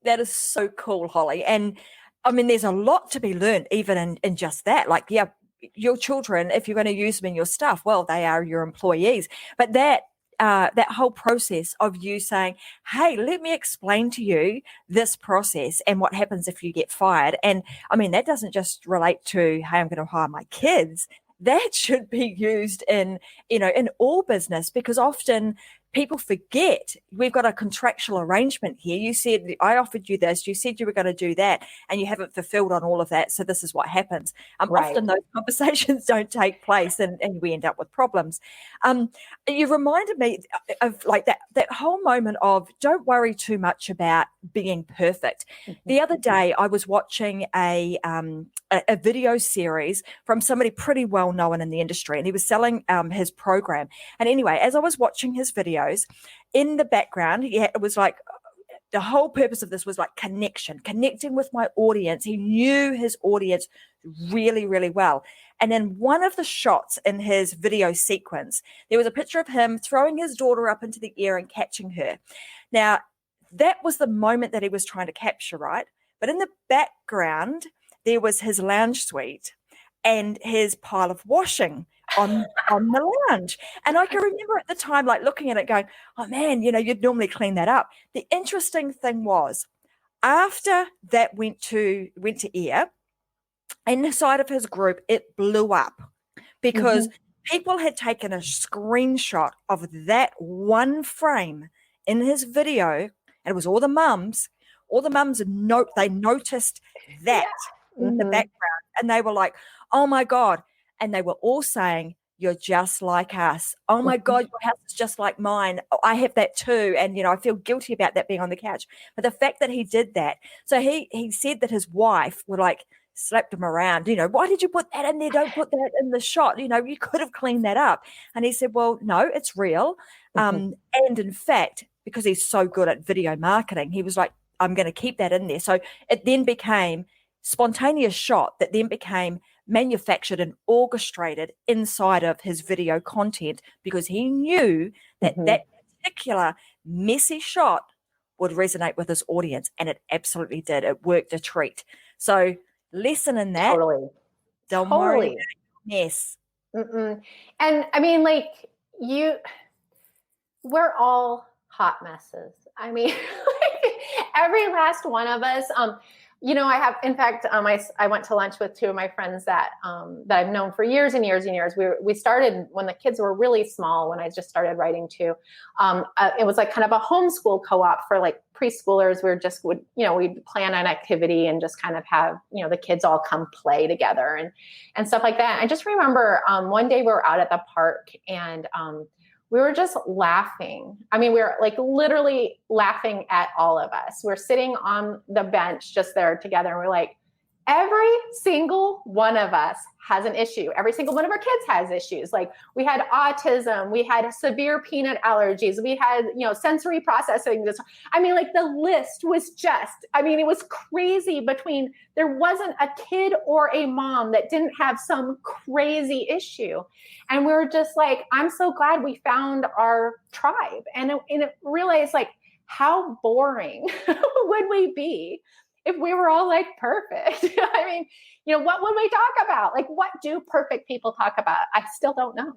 that is so cool, Holly. And I mean, there's a lot to be learned even in just that. Like, yeah, your children, if you're going to use them in your stuff, well, they are your employees. But that whole process of you saying, hey, let me explain to you this process and what happens if you get fired. And I mean, that doesn't just relate to, hey, I'm going to hire my kids. That should be used in all business, because often people forget we've got a contractual arrangement here. You said, I offered you this, you said you were going to do that, and you haven't fulfilled on all of that. So this is what happens. Right. Often those conversations don't take place, and we end up with problems. You reminded me of like that whole moment of don't worry too much about being perfect. Mm-hmm. The other day I was watching a video series from somebody pretty well known in the industry, and he was selling his program. And anyway, as I was watching his videos, in the background, it was like the whole purpose of this was like connecting with my audience. He knew his audience really, really well. And in one of the shots in his video sequence, there was a picture of him throwing his daughter up into the air and catching her. Now, that was the moment that he was trying to capture, right? But in the background, there was his lounge suite and his pile of washing on the lounge. And I can remember at the time, like looking at it going, oh man, you'd normally clean that up. The interesting thing was, after that went to air, inside of his group, it blew up because people had taken a screenshot of that one frame in his video, and it was all the mums they noticed that in the background, and they were like, oh my God. And they were all saying, you're just like us. Oh my God, your house is just like mine. Oh, I have that too. And, I feel guilty about that being on the couch. But the fact that he did that, so he said that his wife would like slapped him around, why did you put that in there? Don't put that in the shot. You could have cleaned that up. And he said, well, no, it's real. And in fact, because he's so good at video marketing, he was like, I'm going to keep that in there. So it then became spontaneous shot that then became manufactured and orchestrated inside of his video content, because he knew that that particular messy shot would resonate with his audience, and it absolutely did. It worked a treat. So lesson in that. Don't worry about mess. And I mean, like we're all hot messes. I mean, every last one of us. I have, in fact, I went to lunch with 2 of my friends that I've known for years and years and years. We started when the kids were really small, when I just started writing too. It was like kind of a homeschool co-op for like preschoolers. We'd plan an activity and just kind of have, the kids all come play together and stuff like that. I just remember one day we were out at the park, and we were just laughing. I mean, we were like literally laughing at all of us. We're sitting on the bench just there together, and we're like, every single one of us has an issue. Every single one of our kids has issues. Like we had autism, we had severe peanut allergies, we had, sensory processing. I mean, like the list was it was crazy. There wasn't a kid or a mom that didn't have some crazy issue. And we were just like, I'm so glad we found our tribe. And it realized like how boring would we be if we were all like perfect? I mean, what would we talk about? Like, what do perfect people talk about? I still don't know.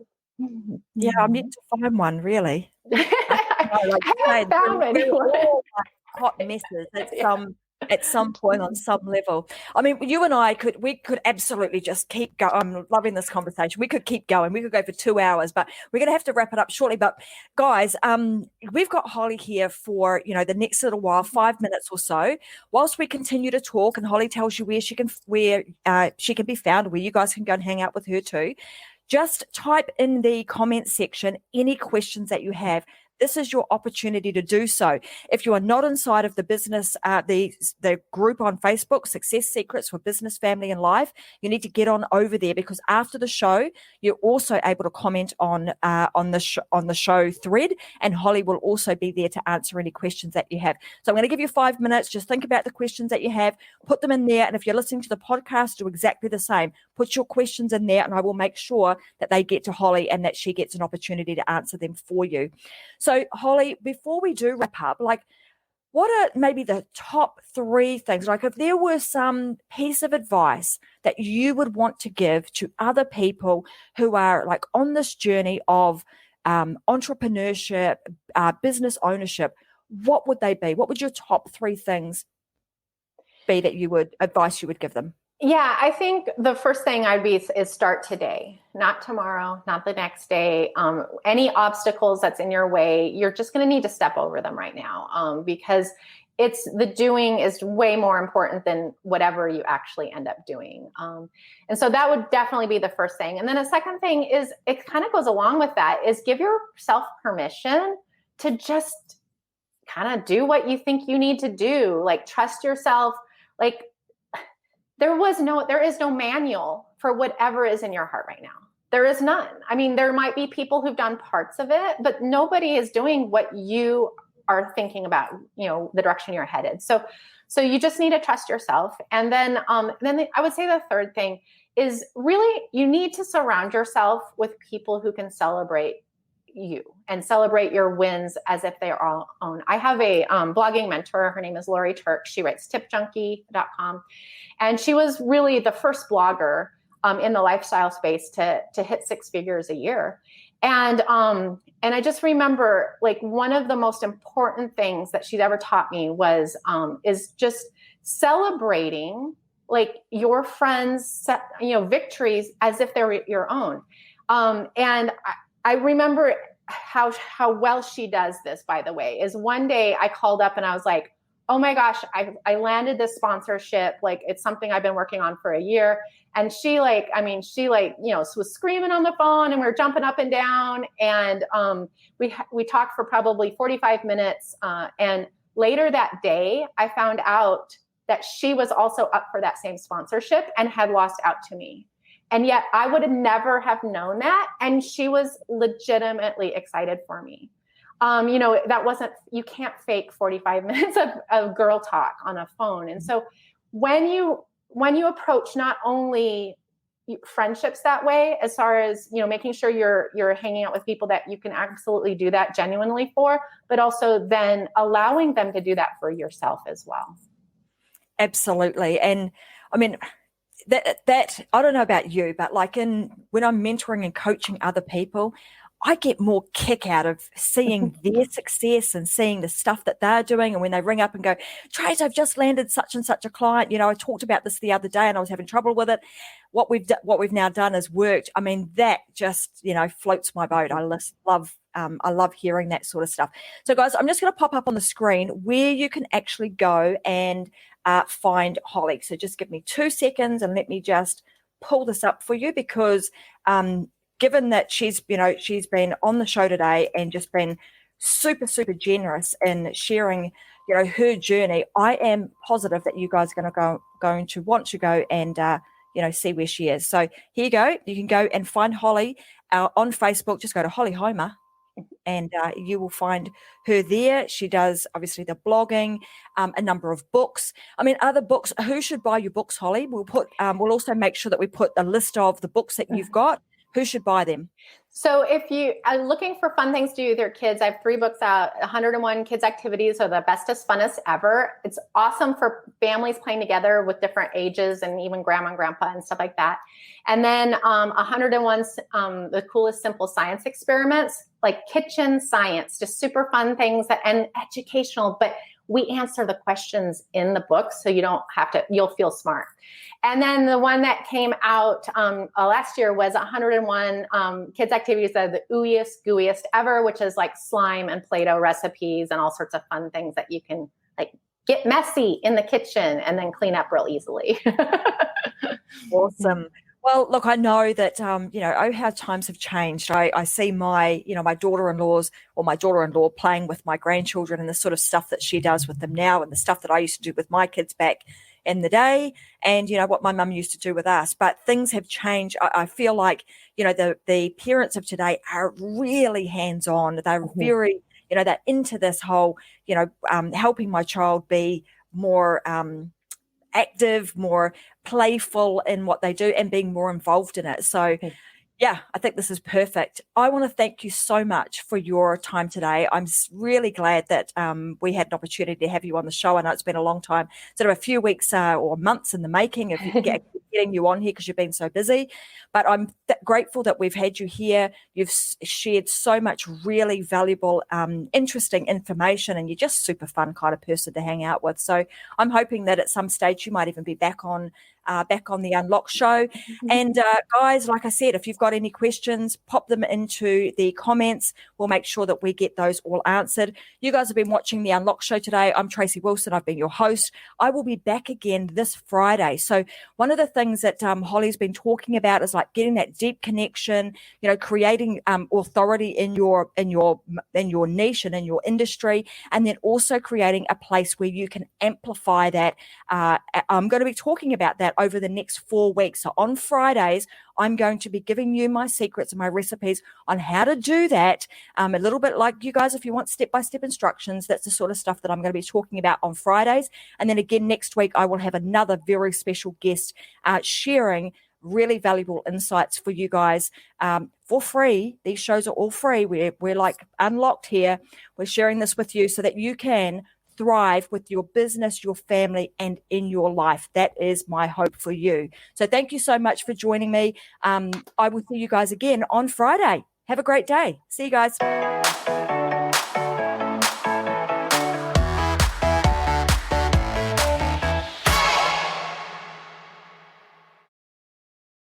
Yeah, I'm yet to find one, really. I haven't found anyone. Hot messes at some point on some level. I mean, you and I could absolutely just keep going. I'm loving this conversation. We could keep going. We could go for 2 hours, but we're going to have to wrap it up shortly. But guys, we've got Holly here for, the next little while, 5 minutes or so, whilst we continue to talk and Holly tells you where she can be found, where you guys can go and hang out with her too. Just type in the comment section any questions that you have. This is your opportunity to do so. If you are not inside of the business, the group on Facebook, Success Secrets for Business, Family and Life, you need to get on over there, because after the show, you're also able to comment on the show thread, and Holly will also be there to answer any questions that you have. So I'm going to give you 5 minutes. Just think about the questions that you have, put them in there, and if you're listening to the podcast, do exactly the same. Put your questions in there, and I will make sure that they get to Holly and that she gets an opportunity to answer them for you. So, Holly, before we do wrap up, like, what are maybe the top 3 things? Like, if there were some piece of advice that you would want to give to other people who are like on this journey of entrepreneurship, business ownership, what would they be? What would your top 3 things be that you would give them? Yeah, I think the first thing is start today, not tomorrow, not the next day. Any obstacles that's in your way, you're just going to need to step over them right now, because the doing is way more important than whatever you actually end up doing. And so that would definitely be the first thing. And then a second thing is, it kind of goes along with that, is give yourself permission to just kind of do what you think you need to do. Like, trust yourself. Like, there is no manual for whatever is in your heart right now. There is none. I mean, there might be people who've done parts of it, but nobody is doing what you are thinking about, the direction you're headed. So you just need to trust yourself. And then I would say the third thing is, really, you need to surround yourself with people who can celebrate you and celebrate your wins as if they are all own. I have a blogging mentor. Her name is Lori Turk. She writes tipjunkie.com. And she was really the first blogger in the lifestyle space to hit 6 figures a year. And I just remember, like, one of the most important things that she'd ever taught me is just celebrating, like, your friends, victories as if they're your own. And I remember how well she does this, by the way, is one day I called up and I was like, oh my gosh, I landed this sponsorship. Like, it's something I've been working on for a year. And she was screaming on the phone, and we were jumping up and down. And we talked for probably 45 minutes. And later that day, I found out that she was also up for that same sponsorship and had lost out to me. And yet I would have never have known that. And she was legitimately excited for me. You can't fake 45 minutes of girl talk on a phone. And so when you approach not only friendships that way, as far as, making sure you're hanging out with people that you can absolutely do that genuinely for, but also then allowing them to do that for yourself as well. Absolutely. And I mean, that I don't know about you, but like when I'm mentoring and coaching other people, I get more kick out of seeing their success and seeing the stuff that they're doing. And when they ring up and go, Trace, I've just landed such and such a client. I talked about this the other day and I was having trouble with it. What we've now done has worked. I mean, that just, floats my boat. I love hearing that sort of stuff. So guys, I'm just going to pop up on the screen where you can actually go and find Holly. So just give me 2 seconds and let me just pull this up for you, because given that she's been on the show today and just been super, super generous in sharing, her journey, I am positive that you guys are going to going to want to go and see where she is. So here you go. You can go and find Holly on Facebook. Just go to Holly Homer, and you will find her there. She does obviously the blogging, a number of books. I mean, other books. Who should buy your books, Holly? We'll also make sure that we put a list of the books that you've got. Who should buy them? So if you are looking for fun things to do with your kids, I have 3 books out. 101 Kids Activities are the bestest, funnest ever. It's awesome for families playing together with different ages and even grandma and grandpa and stuff like that. And then 101 the coolest simple science experiments, like kitchen science, just super fun things and educational, but we answer the questions in the book, so you'll feel smart. And then the one that came out last year was 101 Kids Activities that are the ooeyest, gooeyest ever, which is like slime and Play-Doh recipes and all sorts of fun things that you can like get messy in the kitchen and then clean up real easily. Awesome. Well, look, I know that, how times have changed. I see my daughter-in-law playing with my grandchildren and the sort of stuff that she does with them now and the stuff that I used to do with my kids back in the day and, what my mum used to do with us. But things have changed. I feel like, the parents of today are really hands-on. They're very, they're into this whole, helping my child be more active, more playful in what they do and being more involved in it. So yeah, I think this is perfect. I want to thank you so much for your time today. I'm really glad that we had an opportunity to have you on the show. I know it's been a long time, sort of a few weeks or months in the making of getting you on here because you've been so busy. But I'm grateful that we've had you here. You've shared so much really valuable, interesting information, and you're just super fun kind of person to hang out with. So I'm hoping that at some stage you might even be back on the Unlock show. And guys, like I said, if you've got any questions, pop them into the comments. We'll make sure that we get those all answered. You guys have been watching the Unlock show today. I'm Tracy Wilson. I've been your host. I will be back again this Friday. So one of the things that Holly's been talking about is like getting that deep connection, creating authority in your niche and in your industry, and then also creating a place where you can amplify that. I'm going to be talking about that over the next 4 weeks. So on Fridays, I'm going to be giving you my secrets and my recipes on how to do that. A little bit like you guys, if you want step-by-step instructions, that's the sort of stuff that I'm going to be talking about on Fridays. And then again, next week, I will have another very special guest sharing really valuable insights for you guys for free. These shows are all free. We're like unlocked here. We're sharing this with you so that you can thrive with your business, your family, and in your life. That is my hope for you. So thank you so much for joining me. I will see you guys again on Friday. Have a great day. See you guys.